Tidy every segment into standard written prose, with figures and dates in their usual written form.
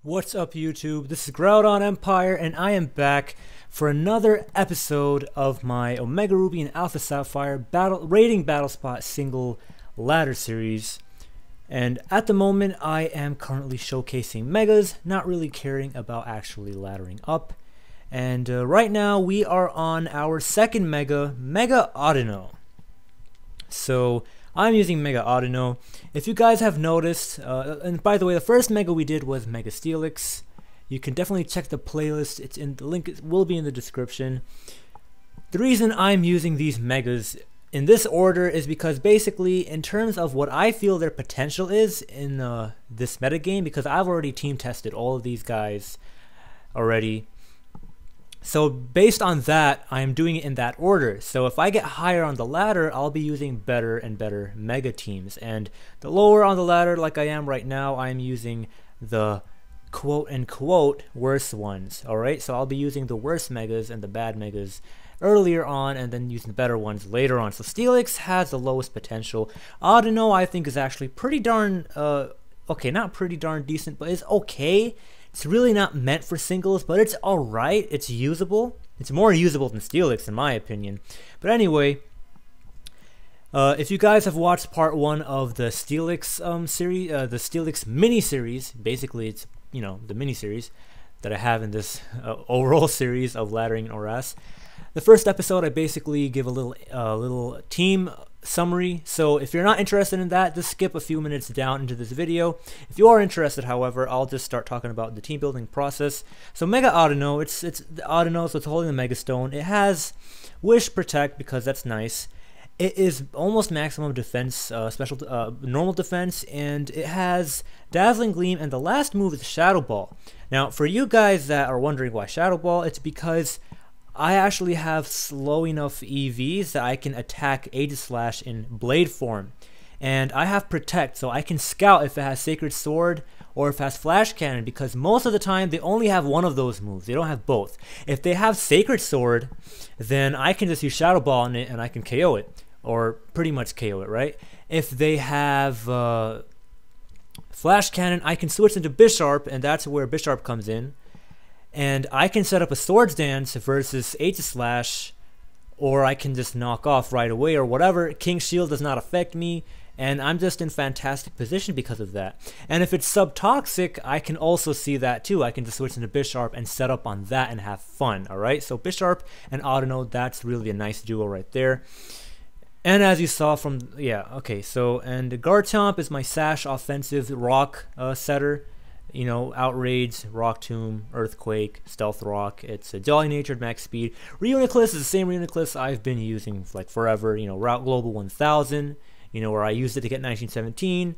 What's up, YouTube? This is GroudonEmpire, and I am back for another episode of my Omega Ruby and Alpha Sapphire rating battle spot single ladder series. And at the moment, I am currently showcasing megas, not really caring about actually laddering up. And right now, we are on our second Mega Audino. So I'm using Mega Audino. If you guys have noticed, and by the way, the first Mega we did was Mega Steelix. You can definitely check the playlist. It's in the link will be in the description. The reason I'm using these Megas in this order is because basically, in terms of what I feel their potential is in this metagame, because I've already team tested all of these guys already. So based on that, I am doing it in that order. So if I get higher on the ladder, I'll be using better and better mega teams. And the lower on the ladder, like I am right now, I'm using the quote-unquote worst ones. Alright, so I'll be using the worst megas and the bad megas earlier on, and then using the better ones later on. So Steelix has the lowest potential. Audino, I think, is actually pretty darn, okay, not pretty darn decent, but it's okay. It's really not meant for singles, but it's alright. It's usable. It's more usable than Steelix, in my opinion. But anyway, if you guys have watched part 1 of the Steelix series, the Steelix mini-series, basically it's, you know, the mini-series that I have in this overall series of laddering in ORAS. The first episode, I basically give a little team summary. So if you're not interested in that, just skip a few minutes down into this video. If you are interested, however, I'll just start talking about the team building process. So Mega Audino, it's the Audino, so it's holding the Mega Stone. It has Wish Protect because that's nice. It is almost maximum defense, normal defense, and it has Dazzling Gleam, and the last move is Shadow Ball. Now, for you guys that are wondering why Shadow Ball, it's because I actually have slow enough EVs that I can attack Aegislash in Blade form. And I have Protect, so I can scout if it has Sacred Sword or if it has Flash Cannon, because most of the time they only have one of those moves. They don't have both. If they have Sacred Sword, then I can just use Shadow Ball on it and I can KO it. Or pretty much KO it, right? If they have Flash Cannon, I can switch into Bisharp, and that's where Bisharp comes in. And I can set up a Swords Dance versus Aegislash, or I can just knock off right away or whatever. King's Shield does not affect me, and I'm just in fantastic position because of that. And if it's sub-toxic, I can also see that too. I can just switch into Bisharp and set up on that and have fun, alright? So Bisharp and Audino, that's really a nice duo right there. And as you saw from, yeah, okay, so, and Garchomp is my Sash offensive rock setter. You know, Outrage, Rock Tomb, Earthquake, Stealth Rock. It's a Jolly Natured, max speed. Reuniclus is the same Reuniclus I've been using for like forever. You know, Route Global 1000. You know, where I used it to get 1917.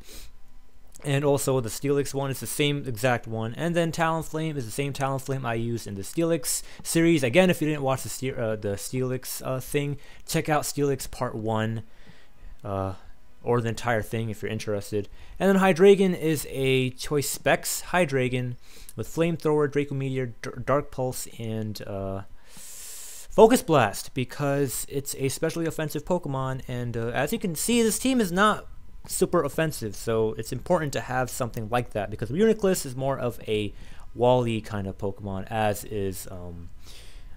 And also the Steelix one is the same exact one. And then Talonflame is the same Talonflame I used in the Steelix series. Again, if you didn't watch the Steelix thing, check out Steelix Part 1. Or the entire thing if you're interested. And then Hydreigon is a Choice Specs Hydreigon with Flamethrower, Draco Meteor, Dark Pulse, and Focus Blast, because it's a specially offensive Pokemon. And as you can see, this team is not super offensive, so it's important to have something like that, because Reuniclus is more of a Wally kind of Pokemon, as is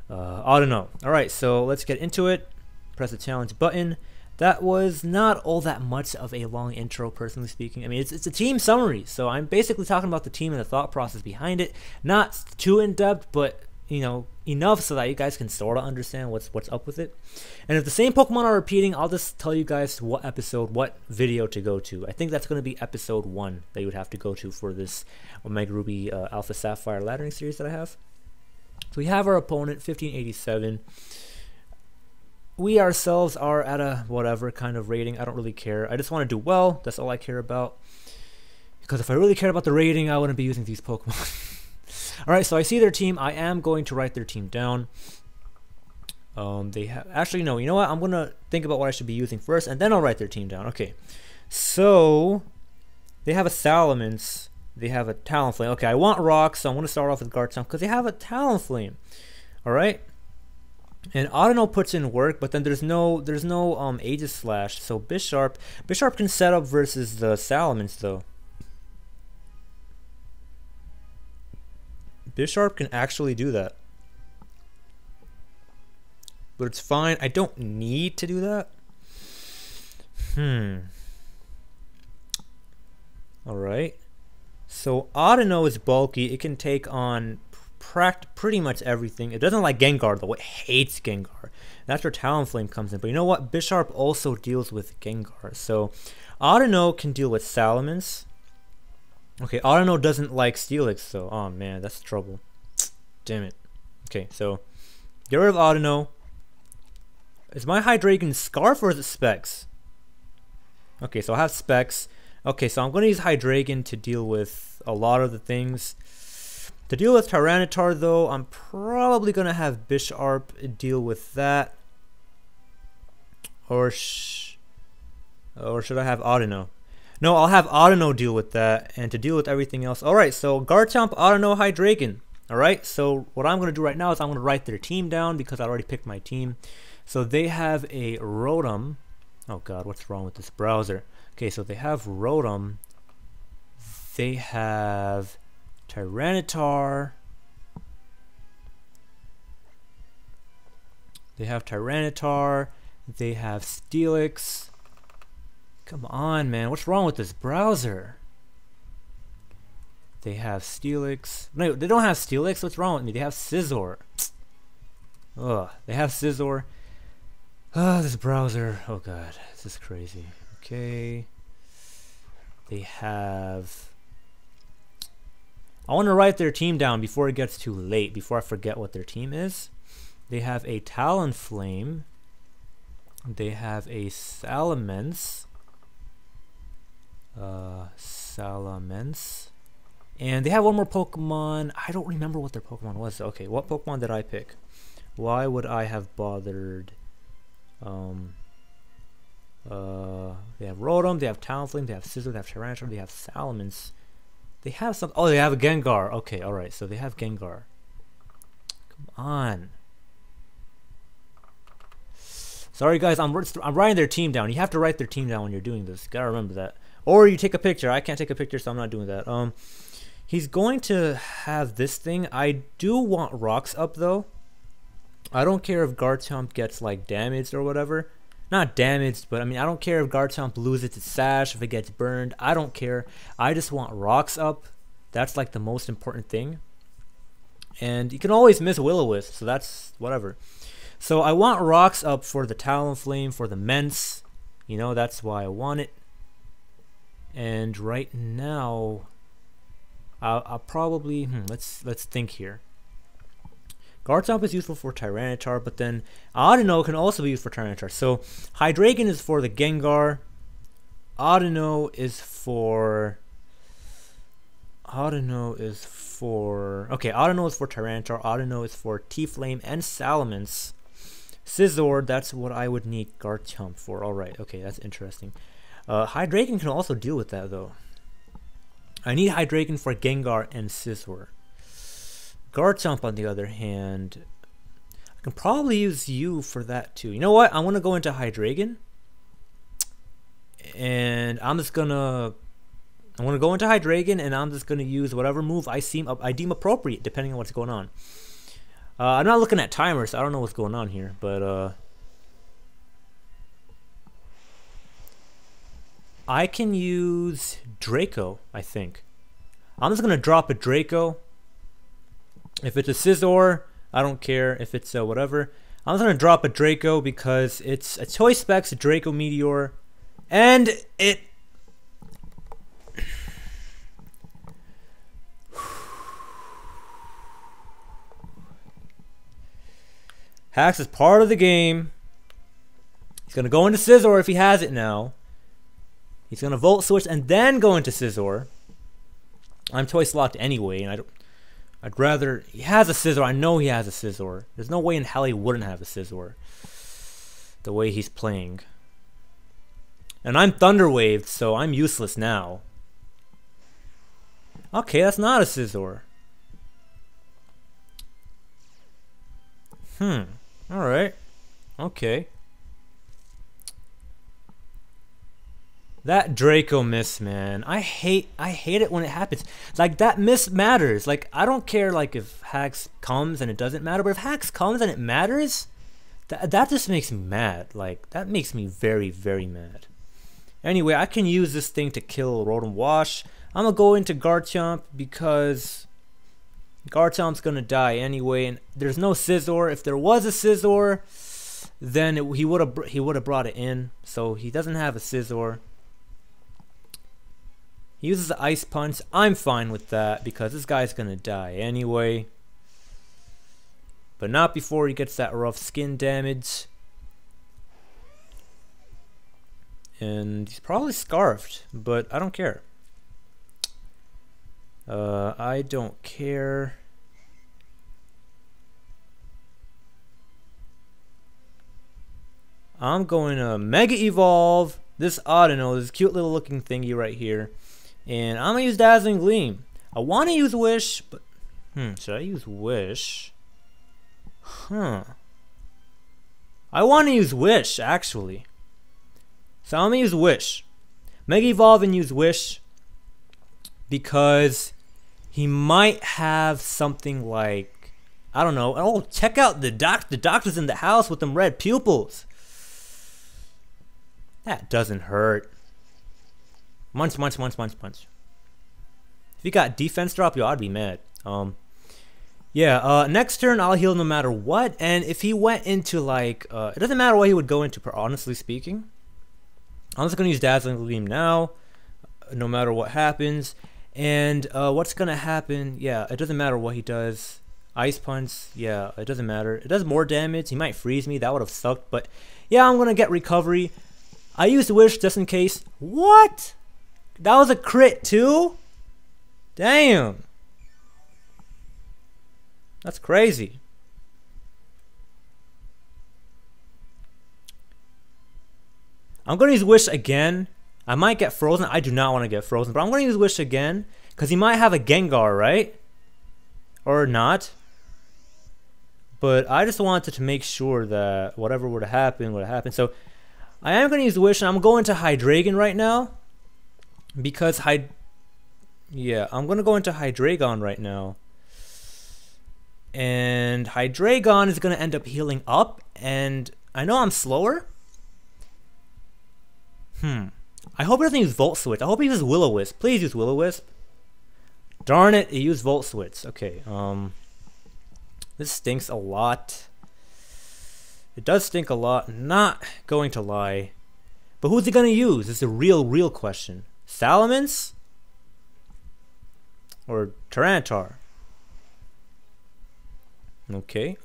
Audino. Alright, so let's get into it. Press the challenge button. That was not all that much of a long intro, personally speaking. I mean, it's a team summary, so I'm basically talking about the team and the thought process behind it. Not too in-depth, but, you know, enough so that you guys can sort of understand what's up with it. And if the same Pokemon are repeating, I'll just tell you guys what episode, what video to go to. I think that's going to be episode 1 that you would have to go to for this Omega Ruby Alpha Sapphire laddering series that I have. So we have our opponent, 1587. We ourselves are at a whatever kind of rating. I don't really care. I just want to do well. That's all I care about. Because if I really cared about the rating, I wouldn't be using these Pokemon. Alright, so I see their team. I am going to write their team down. They have actually no. You know what? I'm gonna think about what I should be using first, and then I'll write their team down. Okay. So they have a Salamence. They have a Talonflame. Okay, I want Rock, so I'm gonna start off with Garchomp because they have a Talonflame. All right. And Audino puts in work, but then there's no Aegislash. So Bisharp can set up versus the Salamence though. Bisharp can actually do that. But it's fine. I don't need to do that. Alright. So Audino is bulky. It can take on pretty much everything. It doesn't like Gengar though. It hates Gengar. That's where Talonflame comes in. But you know what? Bisharp also deals with Gengar. So Audino can deal with Salamence. Okay, Audino doesn't like Steelix though. Oh man, that's trouble. Damn it. Okay, so get rid of Audino. Is my Hydreigon Scarf or is it Specs? Okay, so I have Specs. Okay, so I'm going to use Hydreigon to deal with a lot of the things. To deal with Tyranitar, though, I'm probably going to have Bisharp deal with that. Or should I have Audino? No, I'll have Audino deal with that, and to deal with everything else. Alright, so Garchomp, Audino, Hydreigon. Alright, so what I'm going to do right now is I'm going to write their team down because I already picked my team. So they have a Rotom. Oh god, what's wrong with this browser? Okay, so they have Rotom. They have Tyranitar. They have Tyranitar. They have Steelix. Come on, man. What's wrong with this browser? They have Steelix. No, they don't have Steelix. What's wrong with me? They have Scizor. Ugh. They have Scizor. Ah, this browser. Oh god, this is crazy. Okay. They have... I want to write their team down before it gets too late, before I forget what their team is. They have a Talonflame. They have a Salamence. Salamence. And they have one more Pokemon. I don't remember what their Pokemon was. Okay, what Pokemon did I pick? Why would I have bothered? They have Rotom, they have Talonflame, they have Scizor, they have Tyranitar, they have Salamence. They have some. Oh, they have a Gengar. Okay, alright, so they have Gengar. Come on. Sorry guys, I'm writing their team down. You have to write their team down when you're doing this. Gotta remember that. Or you take a picture. I can't take a picture, so I'm not doing that. He's going to have this thing. I do want rocks up though. I don't care if Garchomp gets like damaged or whatever. Not damaged, but I mean I don't care if Garchomp loses its sash, if it gets burned. I don't care. I just want rocks up. That's like the most important thing. And you can always miss Will-O-Wisp, so that's whatever. So I want rocks up for the Talonflame, for the Mence. You know, that's why I want it. And right now, I'll probably let's think here. Garchomp is useful for Tyranitar, but then Audino can also be used for Tyranitar. So Hydreigon is for the Gengar. Audino is for Audino is for Tyranitar. Audino is for T-Flame and Salamence. Scizor, that's what I would need Garchomp for. Alright, okay, that's interesting. Hydreigon can also deal with that though. I need Hydreigon for Gengar and Scizor. Garchomp, on the other hand, I can probably use you for that too. You know what? I want to go into Hydreigon, and I want to go into Hydreigon, and I'm just gonna use whatever move I deem appropriate, depending on what's going on. I'm not looking at timers, so I don't know what's going on here, but I can use Draco. I think I'm just gonna drop a Draco. If it's a Scizor, I don't care. If it's whatever, I'm just gonna drop a Draco because it's a Toy Specs Draco Meteor, and it. Hacks is part of the game. He's gonna go into Scizor if he has it now. He's gonna Volt Switch and then go into Scizor. I'm Toy Locked anyway, and I'd rather... He has a Scizor. I know he has a Scizor. There's no way in hell he wouldn't have a Scizor. The way he's playing. And I'm Thunder Waved, so I'm useless now. Okay, that's not a Scizor. Alright. Okay. That Draco miss, man. I hate it when it happens. Like, that miss matters. Like, I don't care like if Hacks comes and it doesn't matter, but if Hacks comes and it matters, that just makes me mad. Like, that makes me very, very mad. Anyway, I can use this thing to kill Rotom Wash. I'm gonna go into Garchomp because Garchomp's gonna die anyway, and there's no Scizor. If there was a Scizor, then he would have brought it in. So he doesn't have a Scizor. He uses the Ice Punch. I'm fine with that because this guy's gonna die anyway. But not before he gets that rough skin damage. And he's probably scarfed, but I don't care. I don't care. I'm going to Mega Evolve this Audino, this cute little looking thingy right here. And I'm going to use Dazzling Gleam. I want to use Wish, but... should I use Wish? I want to use Wish, actually. So I'm going to use Wish. Mega Evolve and use Wish. Because he might have something like... I don't know. Oh, check out the doctor's in the house with them red pupils. That doesn't hurt. Munch, munch, munch, munch, munch. If he got defense drop, yo, I'd be mad. Yeah, next turn I'll heal no matter what. And if he went into like, it doesn't matter what he would go into, honestly speaking. I'm just going to use Dazzling Gleam now, no matter what happens. And what's going to happen, yeah, it doesn't matter what he does. Ice Punch, yeah, it doesn't matter. It does more damage. He might freeze me. That would have sucked. But yeah, I'm going to get recovery. I used Wish just in case. What? That was a crit too? Damn. That's crazy. I'm going to use Wish again. I might get frozen. I do not want to get frozen, but I'm going to use Wish again because he might have a Gengar, right? Or not. But I just wanted to make sure that whatever would have happened would have happened. So I am going to use Wish, and I'm going to Hydreigon right now. Because yeah, I'm going to go into Hydreigon right now. And Hydreigon is going to end up healing up. And I know I'm slower. I hope he doesn't use Volt Switch. I hope he uses Will-O-Wisp. Please use Will-O-Wisp. Darn it, he used Volt Switch. Okay, this stinks a lot. It does stink a lot, not going to lie. But who's he going to use? This is a real question. Salamence? Or Tyranitar? Okay.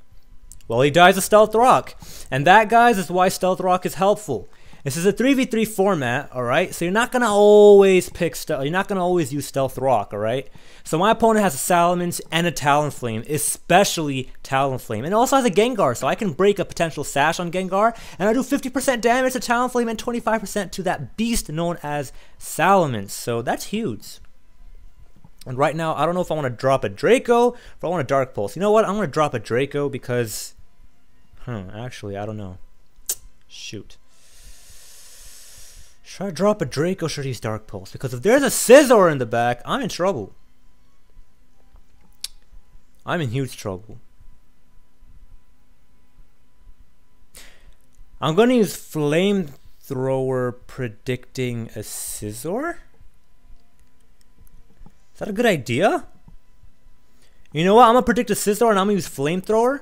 Well, he dies of Stealth Rock. And that, guys, is why Stealth Rock is helpful. This is a 3v3 format, alright? So you're not going to always pick Stealth. You're not going to always use Stealth Rock, alright? So my opponent has a Salamence and a Talonflame, especially Talonflame. And it also has a Gengar, so I can break a potential Sash on Gengar. And I do 50% damage to Talonflame and 25% to that beast known as Salamence. So that's huge. And right now, I don't know if I want to drop a Draco or if I want a Dark Pulse. You know what? I'm going to drop a Draco because... actually, I don't know. Shoot. Should I drop a Draco or should I use Dark Pulse? Because if there's a Scizor in the back, I'm in trouble. I'm in huge trouble. I'm going to use Flamethrower predicting a Scizor? Is that a good idea? You know what? I'm going to predict a Scizor and I'm going to use Flamethrower.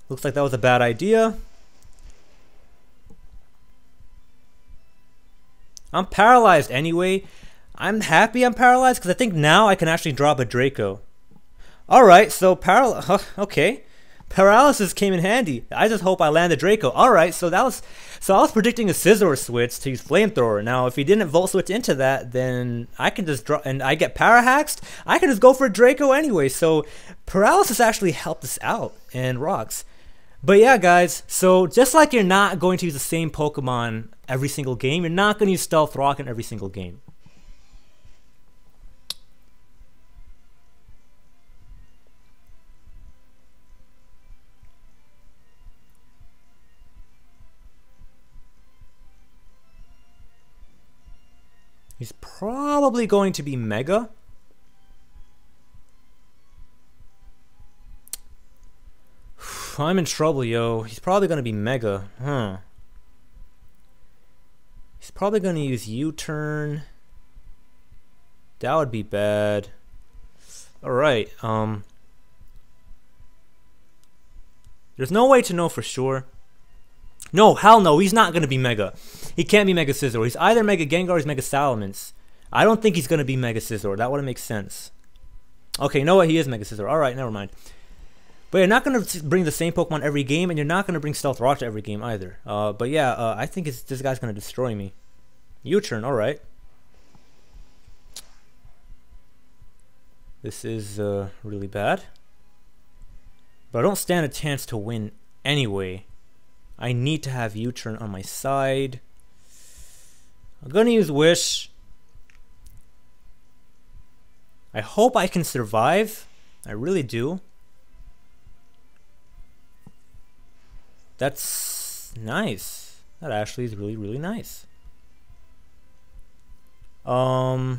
Looks like that was a bad idea. I'm paralyzed anyway. I'm happy I'm paralyzed because I think now I can actually drop a Draco. Alright, so okay. Paralysis came in handy. I just hope I land a Draco. Alright, so I was predicting a Scizor switch to use Flamethrower. Now if he didn't Volt Switch into that, then I can just drop and I get Parahaxed. I can just go for a Draco anyway. So Paralysis actually helped us out and rocks. But yeah, guys, so just like you're not going to use the same Pokemon every single game, you're not going to use Stealth Rock in every single game. He's probably going to be Mega. I'm in trouble, yo. He's probably going to be Mega. Huh. He's probably going to use U-turn. That would be bad. Alright, there's no way to know for sure. No, hell no, he's not going to be Mega. He can't be Mega Scizor. He's either Mega Gengar or he's Mega Salamence. I don't think he's going to be Mega Scizor. That wouldn't make sense. Okay, you know what? He is Mega Scizor. Alright, never mind. But you're not going to bring the same Pokemon every game, and you're not going to bring Stealth Rock to every game either. But yeah, I think this guy's going to destroy me. U-turn, alright. This is really bad. But I don't stand a chance to win anyway. I need to have U-turn on my side. I'm going to use Wish. I hope I can survive. I really do. That's nice. That actually is really, really nice. The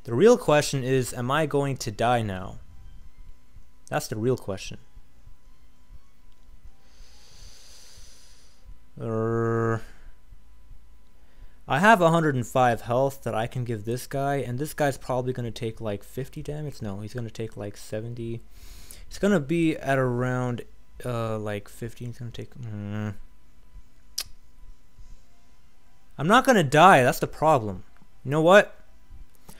real question is, am I going to die now? That's the real question. I have 105 health that I can give this guy, and this guy's probably going to take like 50 damage. No, he's going to take like 70. It's going to be at around like 50. He's going to take... I'm not going to die. That's the problem. You know what?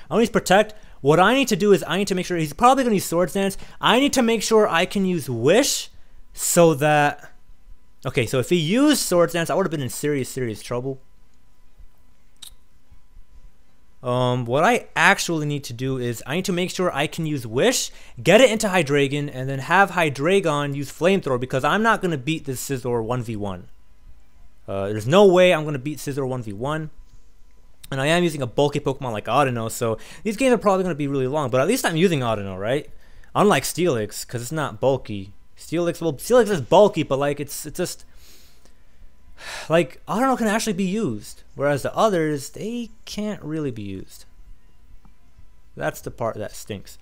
I want to Protect. What I need to do is I need to make sure he's probably going to use Swords Dance. I need to make sure I can use Wish so that... Okay, so if he used Swords Dance, I would have been in serious, serious trouble. What I actually need to do is I need to make sure I can use Wish, get it into Hydreigon, and then have Hydreigon use Flamethrower, because I'm not going to beat this Scizor 1v1. There's no way I'm going to beat Scizor 1v1. And I am using a bulky Pokemon like Audino, so these games are probably going to be really long, but at least I'm using Audino, right? Unlike Steelix, because it's not bulky. Steelix, well, Steelix is bulky, but like it's just... Like, Audino can actually be used, whereas the others, they can't really be used. That's the part that stinks.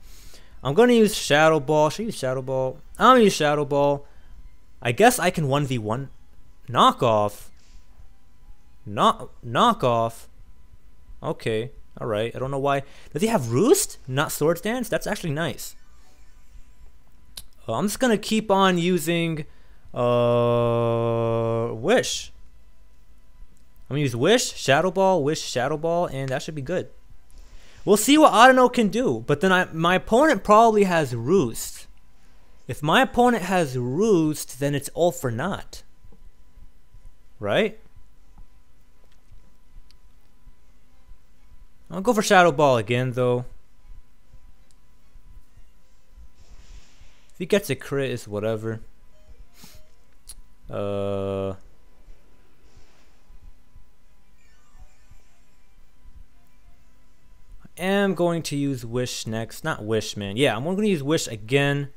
I'm going to use Shadow Ball. Should I use Shadow Ball? I'm going to use Shadow Ball. I guess I can 1v1. Knockoff. Knockoff. Okay, alright. I don't know why. Does he have Roost? Not Swords Dance? That's actually nice. I'm just going to keep on using... Wish. I'm gonna use Wish, Shadow Ball, Wish, Shadow Ball, and that should be good. We'll see what Audino can do, but then my opponent probably has Roost. If my opponent has Roost, then it's all for naught. Right? I'll go for Shadow Ball again, though. If he gets a crit, it's whatever. I am going to use Wish next. Not Wish, man. Yeah, I'm going to use Wish again.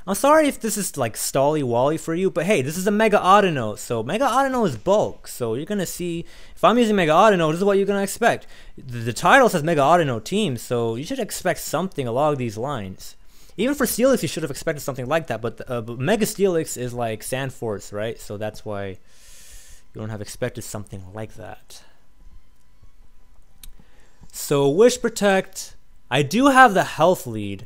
I'm sorry if this is like Stally Wally for you, but hey, this is a Mega Audino. So Mega Audino is bulk. So you're going to see, if I'm using Mega Audino, this is what you're going to expect. The title says Mega Audino team, so you should expect something along these lines. Even for Steelix, you should have expected something like that, but Mega Steelix is like Sandforce, right? So that's why you don't have expected something like that. So Wish Protect. I do have the health lead.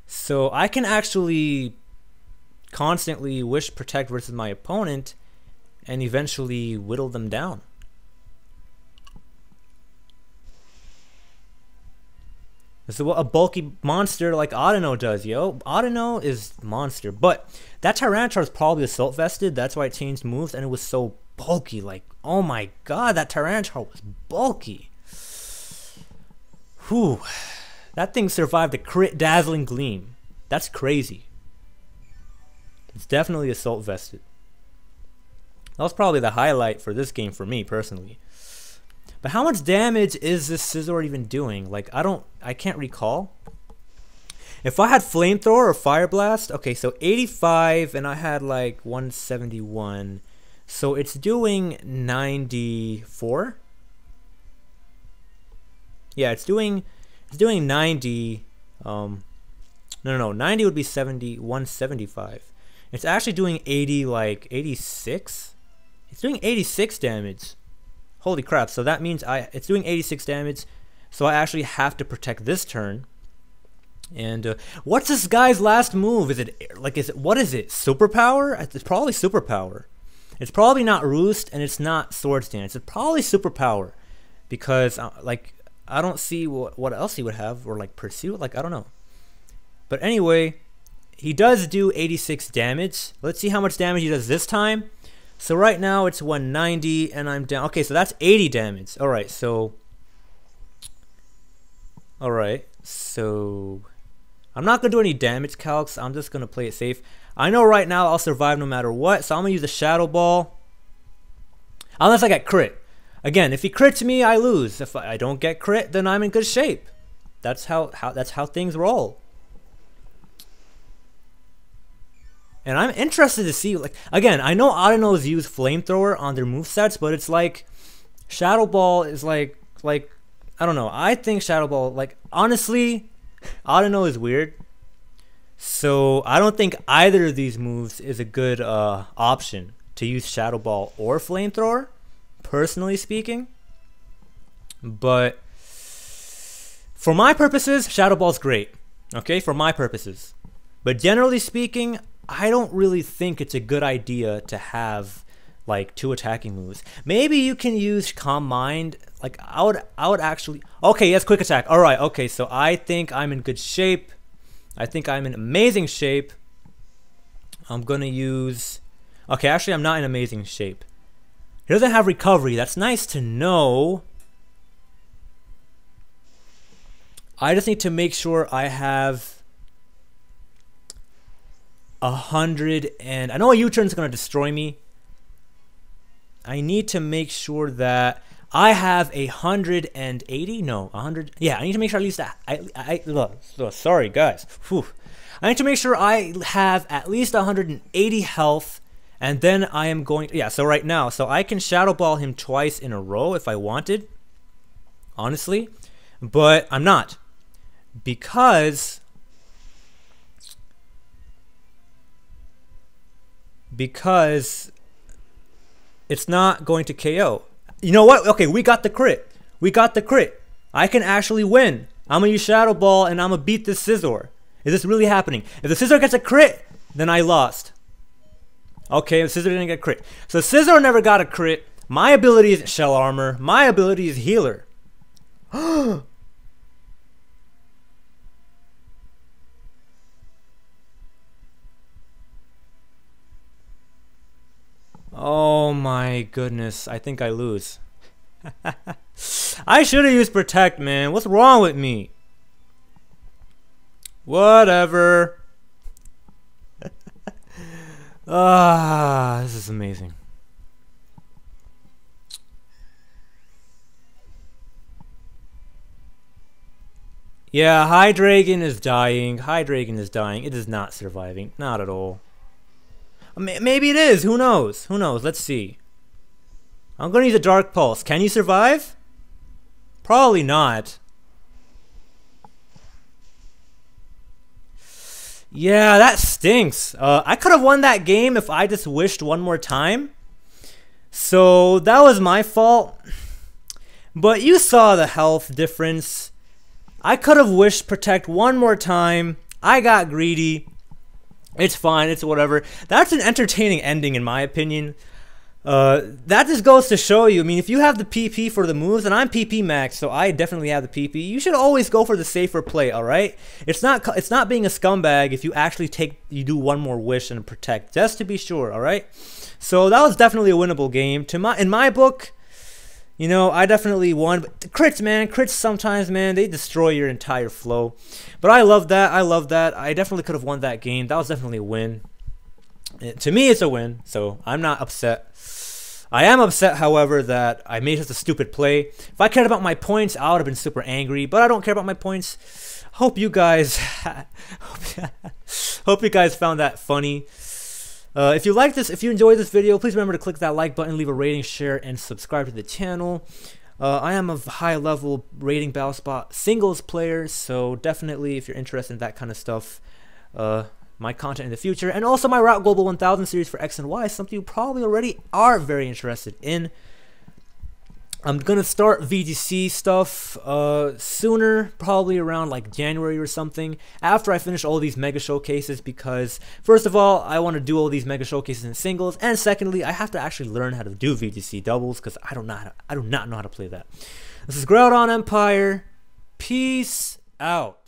So I can actually constantly Wish Protect versus my opponent and eventually whittle them down. This is what a bulky monster like Audino does, yo. Audino is monster, but that Tyranitar is probably Assault Vested. That's why it changed moves, and it was so bulky. Like, oh my god, that Tyranitar was bulky. Whew. That thing survived a crit Dazzling Gleam. That's crazy. It's definitely Assault Vested. That was probably the highlight for this game for me, personally. But how much damage is this Scizor even doing? Like, I can't recall. If I had Flamethrower or Fire Blast, okay, so 85 and I had like 171. So it's doing 94. Yeah, it's doing 90. No, 90 would be 175. It's actually doing 80, like 86. It's doing 86 damage. Holy crap! So that means it's doing 86 damage. So I actually have to protect this turn. And what's this guy's last move? What is it? Superpower? It's probably superpower. It's probably not Roost, and it's not Swords Dance. It's probably superpower, because like I don't see what else he would have, or like Pursuit. Like I don't know. But anyway, he does do 86 damage. Let's see how much damage he does this time. So right now it's 190, and I'm down. Okay, so that's 80 damage. All right, so I'm not gonna do any damage calcs. I'm just gonna play it safe. I know right now I'll survive no matter what, so I'm gonna use a Shadow Ball. Unless I get crit. Again, if he crits me, I lose. If I don't get crit, then I'm in good shape. That's how things roll. And I'm interested to see, like, again, I know Audino's use Flamethrower on their movesets, but it's like Shadow Ball is like I don't know. I think Shadow Ball, like, honestly, Audino is weird. So I don't think either of these moves is a good option to use Shadow Ball or Flamethrower, personally speaking. But for my purposes, Shadow Ball's great. Okay, for my purposes. But generally speaking, I don't really think it's a good idea to have like 2 attacking moves. Maybe you can use Calm Mind. Like I would actually. Okay, yes, Quick Attack. All right. Okay, so I think I'm in good shape. I think I'm in amazing shape. I'm gonna use. Okay, actually, I'm not in amazing shape. He doesn't have recovery. That's nice to know. I just need to make sure I have 100, and I know a U-turn is gonna destroy me. I need to make sure that I have 180. No, 100. Yeah, I need to make sure at least that. Sorry, guys. Whew. I need to make sure I have at least 180 health, and then I am going. Yeah. So right now, so I can Shadow Ball him twice in a row if I wanted. Honestly, but I'm not, because it's not going to KO. You know what? Okay, we got the crit. We got the crit. I can actually win. I'm going to use Shadow Ball, and I'm going to beat this Scizor. Is this really happening? If the Scizor gets a crit, then I lost. Okay, the Scizor didn't get a crit. So Scizor never got a crit. My ability is Shell Armor. My ability is Healer. Oh my goodness, I think I lose. I should have used Protect, man. What's wrong with me? Whatever. This is amazing. Yeah, Hydreigon is dying. Hydreigon is dying. It is not surviving. Not at all. Maybe it is. Who knows? Who knows? Let's see. I'm going to use a Dark Pulse. Can you survive? Probably not. Yeah, that stinks. I could have won that game if I just wished one more time. So that was my fault. But you saw the health difference. I could have wished Protect one more time. I got greedy. It's fine. It's whatever. That's an entertaining ending in my opinion. That just goes to show you, I mean, if you have the PP for the moves, and I'm PP max, so I definitely have the PP, you should always go for the safer play, alright? It's not being a scumbag if you actually you do one more wish and Protect, just to be sure, alright? So that was definitely a winnable game. In my book, you know, I definitely won. But the crits, man, crits sometimes, man, they destroy your entire flow. But I love that. I love that. I definitely could have won that game. That was definitely a win. To me, it's a win, so I'm not upset. I am upset, however, that I made such a stupid play. If I cared about my points, I would have been super angry, but I don't care about my points. Hope you guys hope you guys found that funny. If you like this, if you enjoyed this video, please remember to click that like button, leave a rating, share, and subscribe to the channel. I am a high-level rating battle spot singles player, so definitely if you're interested in that kind of stuff, my content in the future, and also my Route Global 1000 series for X and Y, something you probably already are very interested in. I'm gonna start VGC stuff sooner, probably around like January or something, after I finish all these mega showcases, because first of all, I want to do all these mega showcases in singles, and secondly, I have to actually learn how to do VGC doubles, because I do not know how to play that. This is GroudonEmpire. Peace out.